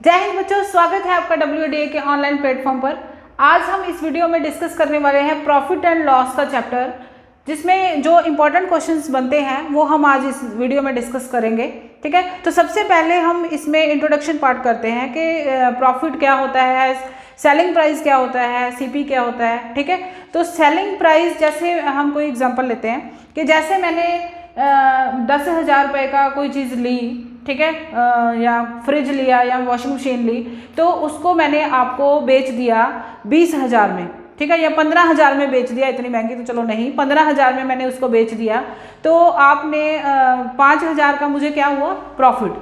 जय हिंद बच्चों, स्वागत है आपका WDA के ऑनलाइन प्लेटफॉर्म पर। आज हम इस वीडियो में डिस्कस करने वाले हैं प्रॉफिट एंड लॉस का चैप्टर, जिसमें जो इम्पोर्टेंट क्वेश्चंस बनते हैं वो हम आज इस वीडियो में डिस्कस करेंगे। ठीक है, तो सबसे पहले हम इसमें इंट्रोडक्शन पार्ट करते हैं कि प्रॉफिट क्या होता है, सेलिंग प्राइस क्या होता है, CP क्या होता है। ठीक है, तो सेलिंग प्राइस, जैसे हम कोई एग्जांपल लेते हैं कि जैसे मैंने 10,000 रुपये का कोई चीज़ ली, ठीक है, या फ्रिज लिया या वॉशिंग मशीन ली, तो उसको मैंने आपको बेच दिया 20,000 में, ठीक है, या 15,000 में बेच दिया। इतनी महंगी तो चलो नहीं, 15,000 में मैंने उसको बेच दिया, तो आपने 5,000 का मुझे क्या हुआ, प्रॉफिट।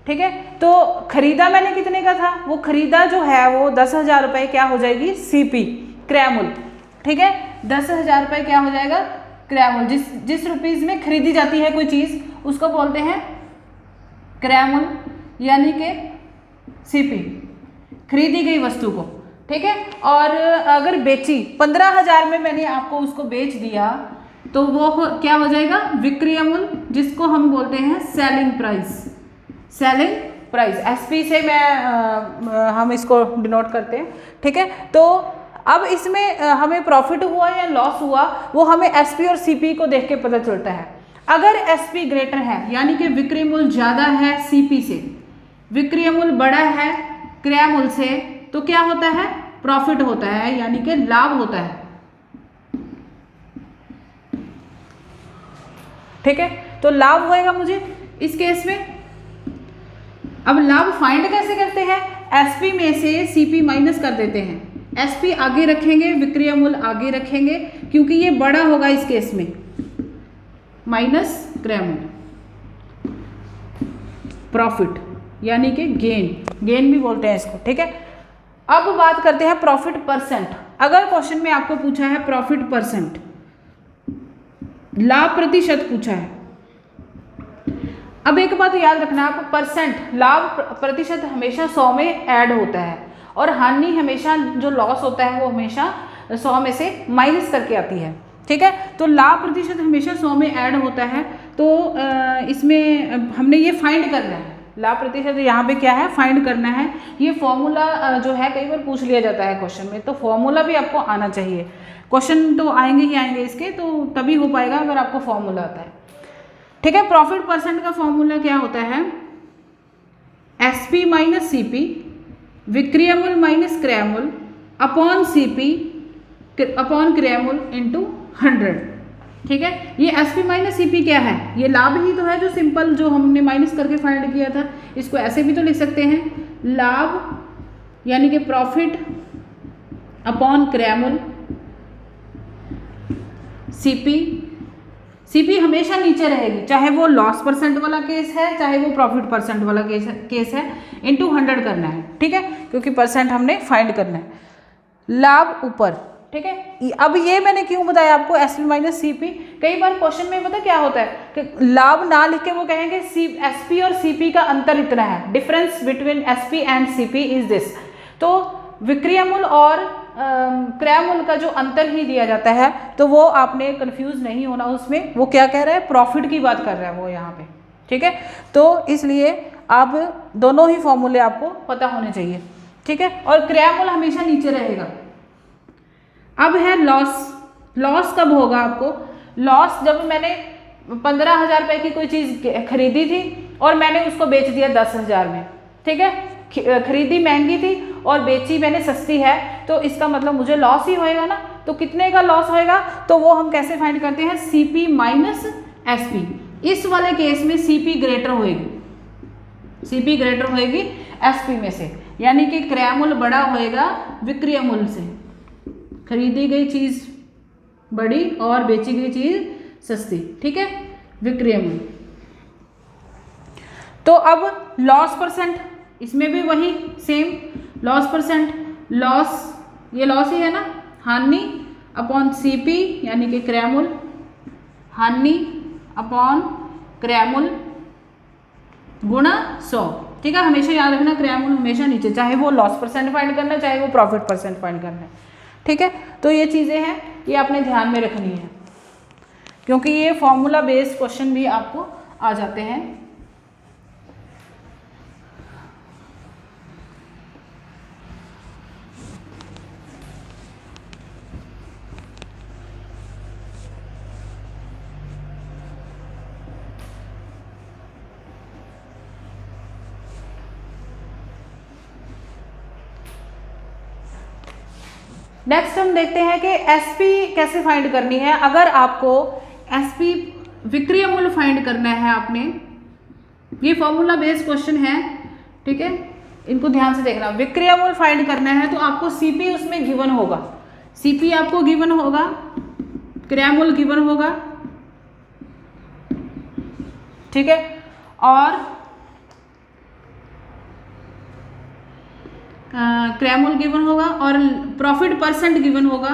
ठीक है, तो खरीदा मैंने कितने का था, वो खरीदा जो है वो 10,000 रुपये क्या हो जाएगी, CP, क्रय मूल्य। ठीक है, 10,000 रुपये क्या हो जाएगा, क्रय मूल्य। जिस रुपीज़ में खरीदी जाती है कोई चीज़ उसको बोलते हैं क्रय मूल्य, यानी कि CP, खरीदी गई वस्तु को। ठीक है, और अगर बेची 15,000 में मैंने आपको उसको बेच दिया, तो वो क्या हो जाएगा, विक्रय मूल्य, जिसको हम बोलते हैं selling price. Selling price SP से हम इसको डिनोट करते हैं। ठीक है, तो अब इसमें हमें प्रॉफिट हुआ या लॉस हुआ, वो हमें SP और CP को देख के पता चलता है। अगर SP ग्रेटर है, यानी कि विक्रय मूल्य ज़्यादा है CP से, विक्रय मूल्य बड़ा है क्रय मूल्य से, तो क्या होता है, प्रॉफिट होता है, यानी कि लाभ होता है। ठीक है, तो लाभ होएगा मुझे इस केस में। अब लाभ फाइंड कैसे करते हैं, SP में से CP माइनस कर देते हैं। SP आगे रखेंगे, विक्रय मूल्य आगे रखेंगे, क्योंकि ये बड़ा होगा इस केस में, माइनस क्रय मूल्य, प्रॉफिट यानी कि गेन भी बोलते हैं इसको। ठीक है, अब बात करते हैं प्रॉफिट परसेंट। अगर क्वेश्चन में आपको पूछा है प्रॉफिट परसेंट, लाभ प्रतिशत पूछा है। अब एक बात याद रखना, आप परसेंट, लाभ प्रतिशत हमेशा 100 में ऐड होता है, और हानि हमेशा, जो लॉस होता है वो हमेशा 100 में से माइनस करके आती है। ठीक है, तो लाभ प्रतिशत हमेशा 100 में ऐड होता है। तो इसमें हमने ये फाइंड करना है, लाभ प्रतिशत यहाँ पे क्या है, फाइंड करना है। ये फॉर्मूला जो है कई बार पूछ लिया जाता है क्वेश्चन में, तो फॉर्मूला भी आपको आना चाहिए। क्वेश्चन तो आएंगे ही आएंगे इसके, तो तभी हो पाएगा अगर आपको फॉर्मूला आता है। ठीक है, प्रॉफिट परसेंट का फॉर्मूला क्या होता है, SP माइनस CP, विक्रय मूल्य माइनस क्रय मूल्य, अपॉन CP अपॉन क्रय मूल्य इंटू 100। ठीक है, ये SP माइनस CP क्या है, ये लाभ ही तो है, जो सिंपल जो हमने माइनस करके फाइंड किया था। इसको ऐसे भी तो लिख सकते हैं, लाभ यानी कि प्रॉफिट अपॉन क्रय मूल्य, CP हमेशा नीचे रहेगी, चाहे वो लॉस परसेंट वाला केस है, चाहे वो प्रॉफिट परसेंट वाला केस है, इंटू 100 करना है। ठीक है, क्योंकि परसेंट हमने फाइंड करना है, लाभ ऊपर। ठीक है, अब ये मैंने क्यों बताया आपको SP माइनस CP। कई बार क्वेश्चन में पता क्या होता है कि लाभ ना लिख के वो कहेंगे SP और CP का अंतर इतना है, difference between SP and CP is this. तो विक्रय मूल्य और क्रय मूल्य का जो अंतर ही दिया जाता है, तो वो आपने कंफ्यूज नहीं होना उसमें। वो क्या कह रहा है, प्रॉफिट की बात कर रहा है वो यहाँ पे। ठीक है, तो इसलिए आप दोनों ही फॉर्मूले आपको पता होने चाहिए। ठीक है, और क्रय मूल्य हमेशा नीचे रहेगा। अब है लॉस कब होगा आपको, लॉस जब मैंने 15,000 रुपये की कोई चीज़ खरीदी थी और मैंने उसको बेच दिया 10,000 में। ठीक है, खरीदी महंगी थी और बेची मैंने सस्ती है, तो इसका मतलब मुझे लॉस ही होएगा ना। तो कितने का लॉस होएगा, तो वो हम कैसे फाइंड करते हैं, CP माइनस SP। इस वाले केस में CP ग्रेटर होएगी, CP ग्रेटर होएगी SP में से, यानी कि क्रय मूल्य बड़ा होएगा विक्रय मूल्य से। खरीदी गई चीज़ बड़ी और बेची गई चीज़ सस्ती। ठीक है, विक्रय मूल्य। तो अब लॉस परसेंट, इसमें भी वही सेम, लॉस परसेंट, लॉस, ये लॉस ही है ना, हानि अपॉन CP यानी कि क्रय मूल्य, हानि अपॉन क्रय मूल्य गुणा 100। ठीक है, हमेशा याद रखना क्रय मूल्य हमेशा नीचे, चाहे वो लॉस परसेंट फाइंड करना है, चाहे वो प्रॉफिट परसेंट फाइंड करना है। ठीक है, तो ये चीज़ें हैं, ये आपने ध्यान में रखनी है, क्योंकि ये फॉर्मूला बेस्ड क्वेश्चन भी आपको आ जाते हैं। नेक्स्ट हम देखते हैं कि एसपी कैसे फाइंड करनी है। अगर आपको एसपी विक्रय मूल्य फाइंड करना है आपने, ये फॉर्मूला बेस्ड क्वेश्चन है, ठीक है, इनको ध्यान से देखना। विक्रय मूल्य फाइंड करना है तो आपको सीपी उसमें गिवन होगा, सीपी आपको गिवन होगा, क्रय मूल्य गिवन होगा, ठीक है, और क्रय मूल्य गिवन होगा और प्रॉफिट परसेंट गिवन होगा।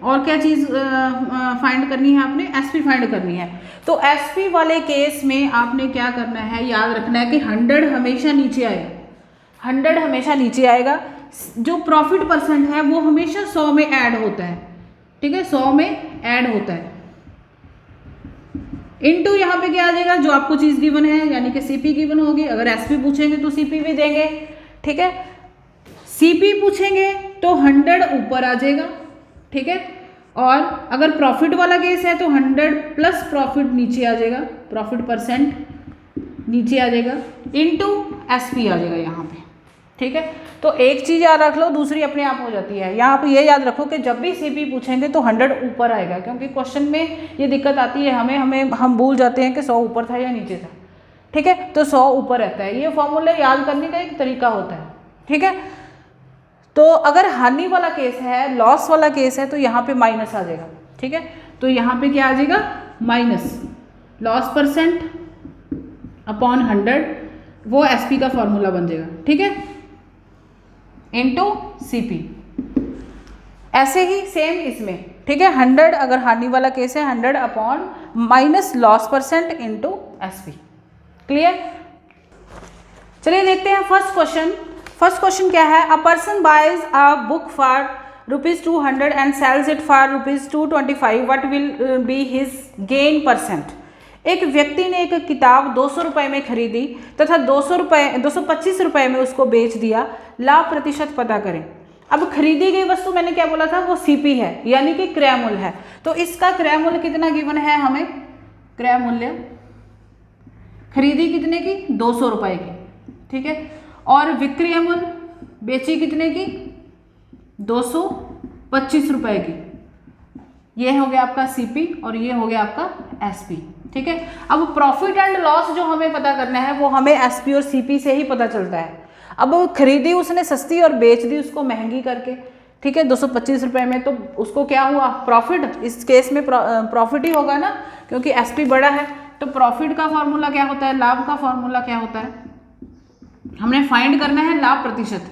और क्या चीज़ फाइंड करनी है आपने? एसपी फाइंड करनी है। तो एसपी वाले केस में आपने क्या करना है, याद रखना है कि 100 हमेशा नीचे आएगा, 100 हमेशा नीचे आएगा। जो प्रॉफिट परसेंट है वो हमेशा 100 में ऐड होता है, ठीक है, 100 में ऐड होता है। इनटू यहाँ पे क्या आ जाएगा, जो आपको चीज़ गिवन है, यानी कि सीपी गिवन होगी। अगर एसपी पूछेंगे तो सीपी भी देंगे, ठीक है। सीपी पूछेंगे तो 100 ऊपर आ जाएगा, ठीक है। और अगर प्रॉफिट वाला केस है तो 100 प्लस प्रॉफिट नीचे आ जाएगा, प्रॉफिट परसेंट नीचे आ जाएगा, इनटू एसपी आ जाएगा यहाँ पे, ठीक है। तो एक चीज़ याद रख लो, दूसरी अपने आप हो जाती है। यहाँ पे ये याद रखो कि जब भी सीपी पूछेंगे तो 100 ऊपर आएगा, क्योंकि क्वेश्चन में ये दिक्कत आती है हम भूल जाते हैं कि 100 ऊपर था या नीचे था, ठीक है। तो 100 ऊपर रहता है, ये फॉर्मूला याद करने का एक तरीका होता है, ठीक है। तो अगर हानि वाला केस है, लॉस वाला केस है, तो यहाँ पे माइनस आ जाएगा, ठीक है। तो यहाँ पे क्या आ जाएगा, माइनस लॉस परसेंट अपॉन 100, वो एसपी का फॉर्मूला बन जाएगा, ठीक है, इनटू सीपी। ऐसे ही सेम इसमें, ठीक है, 100 अगर हानि वाला केस है, 100 upon minus loss percent into SP. Clear? चलिए देखते हैं फर्स्ट क्वेश्चन। फर्स्ट क्वेश्चन क्या है, a person buys a book for ₹200 and sells it for ₹225, what will be his gain percent. एक व्यक्ति ने एक किताब 200 रुपये में खरीदी तथा 225 रुपये में उसको बेच दिया, लाभ प्रतिशत पता करें। अब खरीदी गई वस्तु मैंने क्या बोला था, वो सीपी है, यानी कि क्रय मूल्य है। तो इसका क्रय मूल्य कितना गिवन है हमें, क्रय मूल्य खरीदी कितने की, 200 रुपये की, ठीक है। और विक्रय मूल्य बेची कितने की, 225 रुपये की। ये हो गया आपका सीपी और ये हो गया आपका एसपी, ठीक है। अब प्रॉफिट एंड लॉस जो हमें पता करना है वो हमें एसपी और सीपी से ही पता चलता है। अब खरीदी उसने सस्ती और बेच दी उसको महंगी करके, ठीक है, 225 रुपये में, तो उसको क्या हुआ, प्रॉफिट। इस केस में प्रॉफिट ही होगा ना, क्योंकि एसपी बड़ा है। तो प्रॉफिट का फॉर्मूला क्या होता है, लाभ का फॉर्मूला क्या होता है, हमने फाइंड करना है लाभ प्रतिशत,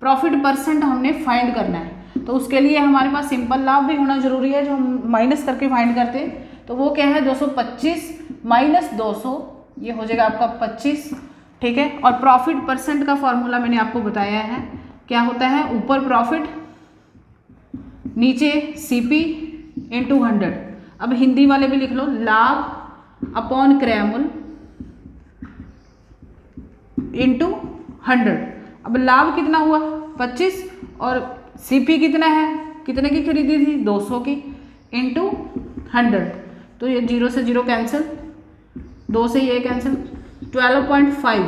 प्रॉफिट परसेंट हमने फाइंड करना है। तो उसके लिए हमारे पास सिंपल लाभ भी होना जरूरी है, जो हम माइनस करके फाइंड करते हैं। तो वो क्या है, 225 माइनस 200, ये हो जाएगा आपका 25, ठीक है। और प्रॉफिट परसेंट का फॉर्मूला मैंने आपको बताया है, क्या होता है, ऊपर प्रॉफिट नीचे सीपी इनटू 100। अब हिंदी वाले भी लिख लो, लाभ अपॉन क्रय मूल्य इनटू 100। अब लाभ कितना हुआ, 25, और सीपी कितना है, कितने की खरीदी थी, 200 की, इनटू 100। तो ये 0 से 0 कैंसिल, 2 से ये कैंसिल, 12.5,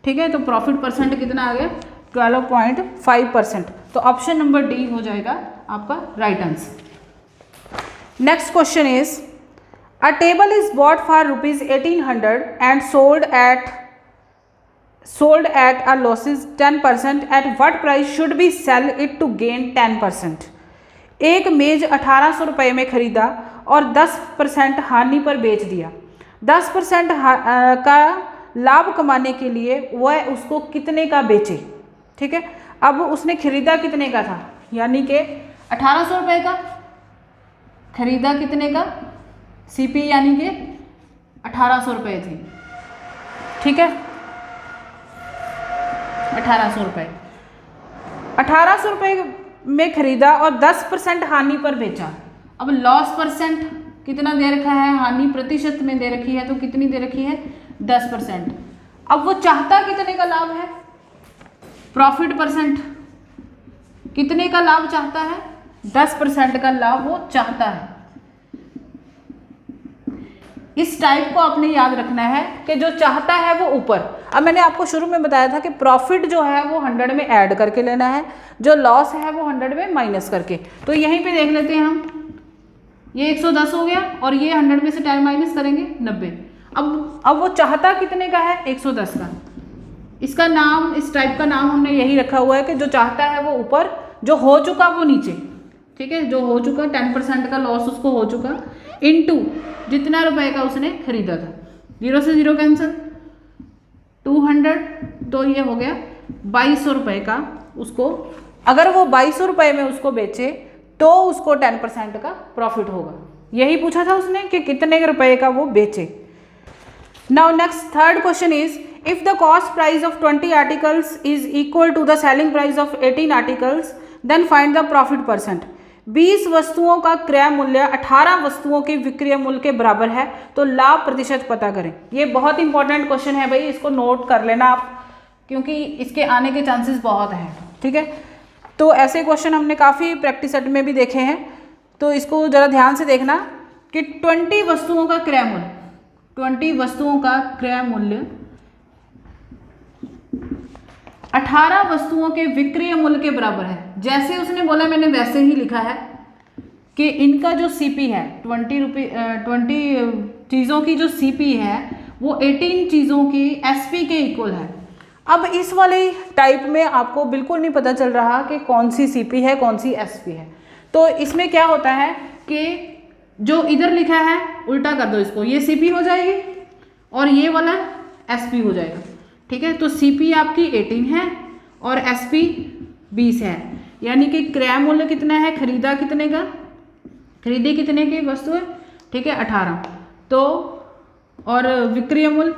ठीक है। तो प्रॉफिट परसेंट कितना आ गया, 12.5%। तो ऑप्शन नंबर डी हो जाएगा आपका right answer. Next question is, a table is bought for ₹1800 and sold at a losses 10%, at what price should we sell it to gain 10%। एक मेज 1800 रुपये में खरीदा और 10% हानि पर बेच दिया। 10% का लाभ कमाने के लिए वह उसको कितने का बेचे, ठीक है। अब उसने खरीदा कितने का था, यानी कि 1800 रुपये का, खरीदा कितने का, सीपी यानी कि 1800 रुपये थी, ठीक है, 1800 रुपये, 1800 रुपये में खरीदा और 10% हानि पर बेचा। अब लॉस परसेंट कितना दे रखा है, हानि प्रतिशत में दे रखी है, तो कितनी दे रखी है, 10%। अब वो चाहता कितने का लाभ है, प्रॉफिट परसेंट कितने का लाभ चाहता है, 10% का लाभ वो चाहता है। इस टाइप को आपने याद रखना है कि जो चाहता है वो ऊपर। अब मैंने आपको शुरू में बताया था कि प्रॉफिट जो है वो 100 में ऐड करके लेना है, जो लॉस है वो 100 में माइनस करके। तो यहीं पे देख लेते हैं हम, ये 110 हो गया और ये 100 में से 10 माइनस करेंगे 90। अब वो चाहता कितने का है? 110 का। इसका नाम, इस टाइप का नाम हमने यही रखा हुआ है कि जो चाहता है वो ऊपर, जो हो चुका वो नीचे। ठीक है, जो हो चुका 10% का लॉस उसको हो चुका, इनटू जितना रुपए का उसने खरीदा था, 0 से 0 कैंसिल, 200, तो ये हो गया 2200 रुपये का उसको। अगर वो 2200 रुपये में उसको बेचे तो उसको 10% का प्रॉफिट होगा। यही पूछा था उसने कि कितने रुपए का वो बेचे। Now next third question is, if the cost price of 20 articles is equal to the selling price of 18 articles, then find the profit percent. 20 वस्तुओं का क्रय मूल्य 18 वस्तुओं के विक्रय मूल्य के बराबर है, तो लाभ प्रतिशत पता करें। ये बहुत इंपॉर्टेंट क्वेश्चन है भाई, इसको नोट कर लेना आप, क्योंकि इसके आने के चांसेस बहुत हैं। ठीक है, तो ऐसे क्वेश्चन हमने काफ़ी प्रैक्टिस सेट में भी देखे हैं, तो इसको ज़रा ध्यान से देखना कि 20 वस्तुओं का क्रय मूल्य, 20 वस्तुओं का क्रय मूल्य 18 वस्तुओं के विक्रय मूल्य के बराबर है। जैसे उसने बोला मैंने वैसे ही लिखा है कि इनका जो सीपी है 20 चीज़ों की जो सीपी है वो 18 चीज़ों की एसपी के इक्वल है। अब इस वाले टाइप में आपको बिल्कुल नहीं पता चल रहा कि कौन सी सीपी है कौन सी एसपी है। तो इसमें क्या होता है कि जो इधर लिखा है उल्टा कर दो इसको, ये सीपी हो जाएगी और ये वाला एसपी हो जाएगा। ठीक है, तो सीपी आपकी 18 है और एसपी 20 है, यानी कि क्रय मूल्य कितना है, खरीदा कितने का, खरीदी कितने की वस्तु है, ठीक है 18, तो और विक्रय मूल्य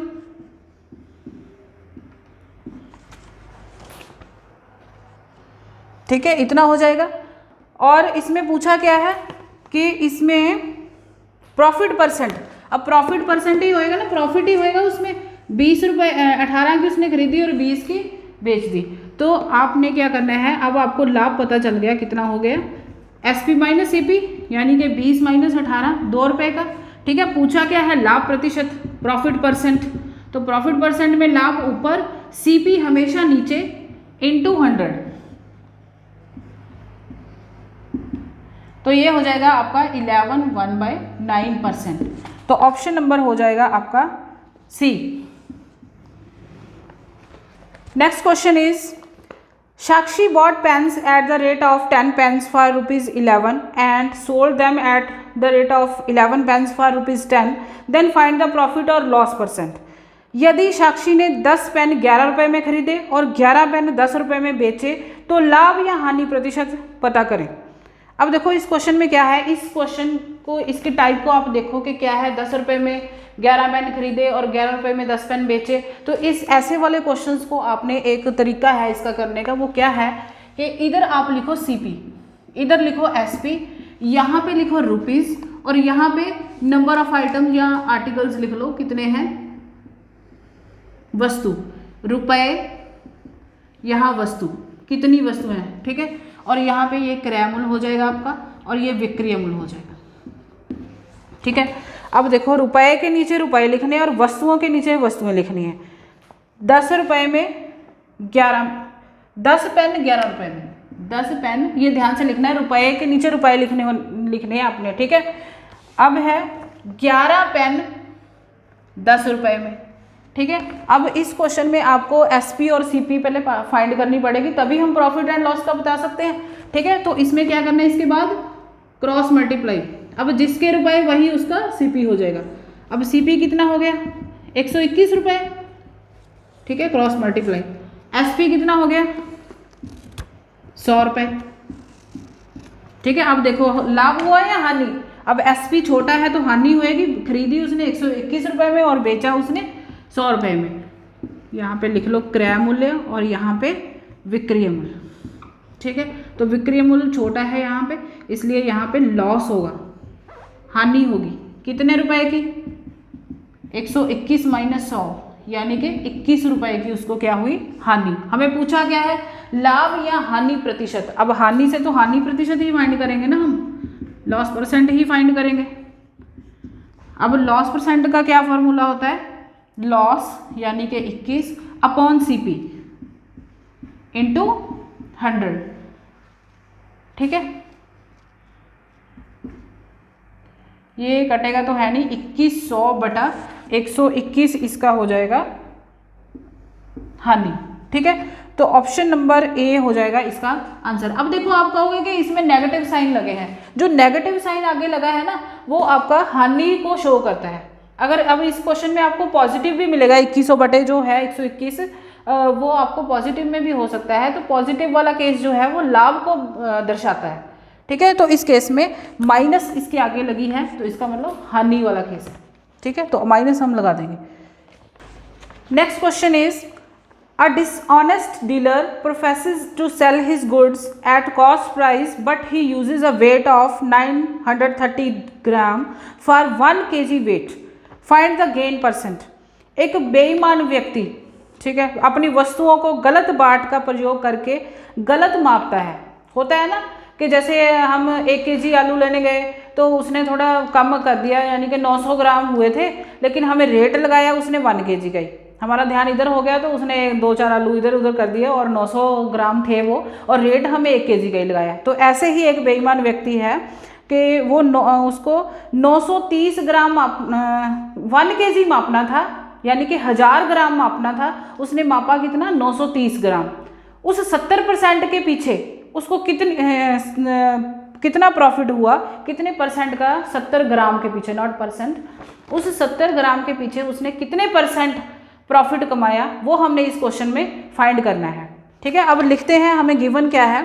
ठीक है इतना हो जाएगा। और इसमें पूछा क्या है कि इसमें प्रॉफिट परसेंट, अब प्रॉफिट परसेंट ही होएगा ना, प्रॉफिट ही होएगा उसमें। 20 रुपये 18 की उसने खरीदी और 20 की बेच दी, तो आपने क्या करना है, अब आपको लाभ पता चल गया कितना हो गया, एसपी माइनस सीपी, यानी कि 20 माइनस 18 2 रुपये का। ठीक है, पूछा क्या है, लाभ प्रतिशत, प्रॉफिट परसेंट, तो प्रॉफिट परसेंट में लाभ ऊपर, सीपी हमेशा नीचे, इनटू 100, तो ये हो जाएगा आपका 11/9%। तो ऑप्शन नंबर हो जाएगा आपका C. Next question is, Sakshi bought pens at the rate of 10 pens for ₹11 and sold them at the rate of 11 pens for ₹10, then find the profit और लॉस परसेंट। यदि साक्षी ने 10 पेन 11 रुपये में खरीदे और 11 पेन 10 रुपये में बेचे तो लाभ या हानि प्रतिशत पता करें। अब देखो इस क्वेश्चन में क्या है, इस क्वेश्चन को, इसके टाइप को आप देखो कि क्या है, 10 रुपये में 11 पेन खरीदे और 11 रुपये में 10 पेन बेचे। तो इस ऐसे वाले क्वेश्चंस को आपने, एक तरीका है इसका करने का, वो क्या है कि इधर आप लिखो सीपी, इधर लिखो एसपी, यहाँ पे लिखो रुपीज़ और यहाँ पे नंबर ऑफ आइटम या आर्टिकल्स लिख लो, कितने हैं, वस्तु, रुपए, यहाँ वस्तु, कितनी वस्तु हैं। ठीक है, और यहाँ पे ये क्रय मूल्य हो जाएगा आपका और ये विक्रय मूल्य हो जाएगा। ठीक है, अब देखो रुपए के नीचे रुपए लिखने हैं और वस्तुओं के नीचे वस्तुएं लिखनी है। 10 रुपये में 11, 10 पेन 11 रुपये में 10 पेन, ये ध्यान से लिखना है, रुपए के नीचे रुपए लिखने हैं आपने। ठीक है, अब है 11 पेन 10 रुपये में। ठीक है, अब इस क्वेश्चन में आपको एसपी और सीपी पहले फाइंड करनी पड़ेगी, तभी हम प्रॉफिट एंड लॉस का बता सकते हैं। ठीक है, तो इसमें क्या करना है, इसके बाद क्रॉस मल्टीप्लाई, अब जिसके रुपए वही उसका सीपी हो जाएगा। अब सीपी कितना हो गया, 121 रुपये। ठीक है, क्रॉस मल्टीप्लाई, एसपी कितना हो गया, 100 रुपये। ठीक है, अब देखो लाभ हुआ या हानि, अब एसपी छोटा है तो हानि होएगी, खरीदी उसने 121 रुपये में और बेचा उसने 100 रुपये में। यहाँ पे लिख लो क्रय मूल्य और यहाँ पे विक्रय मूल्य। ठीक है, तो विक्रय मूल्य छोटा है यहाँ पे, इसलिए यहाँ पे लॉस होगा, हानि होगी, कितने रुपए की, 121 माइनस 100, यानी कि 21 रुपए की उसको क्या हुई, हानि। हमें पूछा क्या है, लाभ या हानि प्रतिशत। अब हानि से तो हानि प्रतिशत ही फाइंड करेंगे ना हम, लॉस परसेंट ही फाइंड करेंगे। अब लॉस परसेंट का क्या फॉर्मूला होता है, लॉस यानी कि 21 अपॉन CP इंटू 100, ठीक है। ये कटेगा तो है नहीं, 2100 बटा 121 इसका हो जाएगा हानि, ठीक है। तो ऑप्शन नंबर ए हो जाएगा इसका आंसर। अब देखो आप कहोगे कि इसमें नेगेटिव साइन लगे हैं, जो नेगेटिव साइन आगे लगा है ना वो आपका हानि को शो करता है। अगर अब इस क्वेश्चन में आपको पॉजिटिव भी मिलेगा, 2100 बटे जो है 121 वो आपको पॉजिटिव में भी हो सकता है, तो पॉजिटिव वाला केस जो है वो लाभ को दर्शाता है, ठीक है। तो इस केस में माइनस इसके आगे लगी है तो इसका मतलब हानि वाला केस है, ठीक है। तो माइनस हम लगा देंगे। Next question is A dishonest dealer professes to sell his goods at cost price, but he uses a weight of 930 gram for 1 kg weight. Find the gain %. एक बेईमान व्यक्ति, ठीक है, अपनी वस्तुओं को गलत बाट का प्रयोग करके गलत मापता है। होता है ना कि जैसे हम 1 kg आलू लेने गए तो उसने थोड़ा कम कर दिया, यानी कि 900 ग्राम हुए थे, लेकिन हमें रेट लगाया उसने 1 kg का ही। हमारा ध्यान इधर हो गया तो उसने 2-4 आलू इधर उधर कर दिए और 900 ग्राम थे वो, और रेट हमें 1 kg का ही लगाया। तो ऐसे ही एक बेईमान व्यक्ति है कि वो उसको 930 ग्राम 1 kg मापना था, यानी कि 1000 ग्राम मापना था, उसने मापा कितना 930 ग्राम। उस 70% के पीछे उसको कितना प्रॉफिट हुआ, कितने परसेंट का, 70 ग्राम के पीछे, नॉट परसेंट, उस 70 ग्राम के पीछे उसने कितने % प्रॉफिट कमाया, वो हमने इस क्वेश्चन में फाइंड करना है, ठीक है। अब लिखते हैं, हमें गिवन क्या है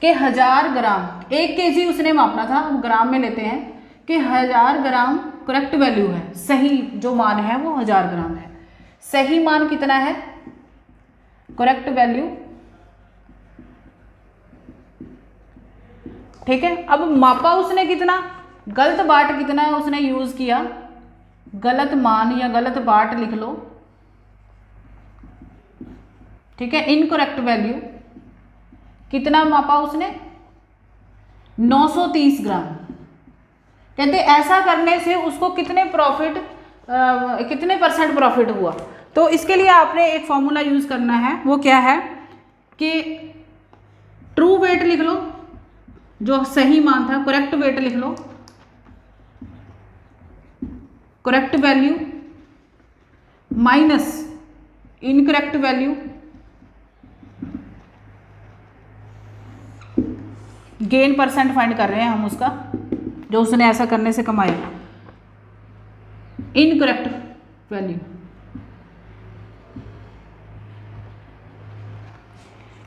कि 1000 ग्राम 1 kg उसने मापना था, हम ग्राम में लेते हैं कि 1000 ग्राम करेक्ट वैल्यू है, सही जो मान है वो 1000 ग्राम है। सही मान कितना है, करेक्ट वैल्यू, ठीक है। अब मापा उसने कितना, गलत बाट कितना उसने यूज किया, गलत मान या गलत बाट लिख लो, ठीक है। इनकरेक्ट वैल्यू कितना मापा उसने, 930 ग्राम। कहते ऐसा करने से उसको कितने % प्रॉफिट हुआ। तो इसके लिए आपने एक फॉर्मूला यूज करना है, वो क्या है कि ट्रू वेट लिख लो, जो सही मान था, करेक्ट वेट लिख लो, correct value minus incorrect value, gain % find कर रहे हैं हम उसका, जो उसने ऐसा करने से कमाया, इनकरेक्ट वैल्यू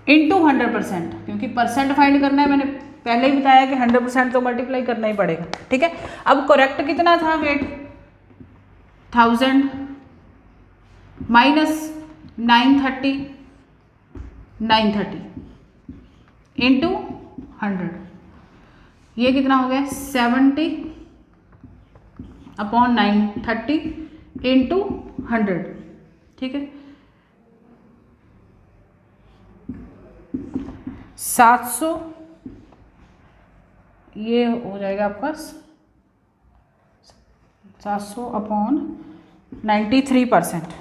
इंटू 100%, क्योंकि % फाइंड करना है, मैंने पहले ही बताया कि 100% तो मल्टीप्लाई करना ही पड़ेगा, ठीक है। अब करेक्ट कितना था वेट, 1000 माइनस 930 इंटू 100, ये कितना हो गया 70 अपॉन 930 इंटू 100, ठीक है। 700, ये हो जाएगा आपका 700 अपॉन 93%,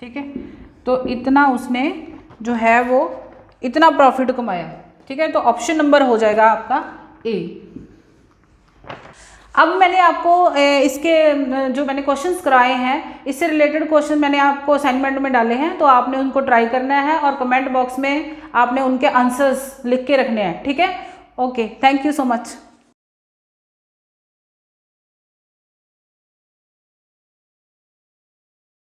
ठीक है। तो इतना उसने जो है वो इतना प्रॉफिट कमाया, ठीक है। तो ऑप्शन नंबर हो जाएगा आपका ए। अब मैंने आपको इसके जो मैंने क्वेश्चंस कराए हैं, इससे रिलेटेड क्वेश्चन मैंने आपको असाइनमेंट में डाले हैं, तो आपने उनको ट्राई करना है और कमेंट बॉक्स में आपने उनके आंसर्स लिख के रखने हैं, ठीक है। Okay, thank you so much.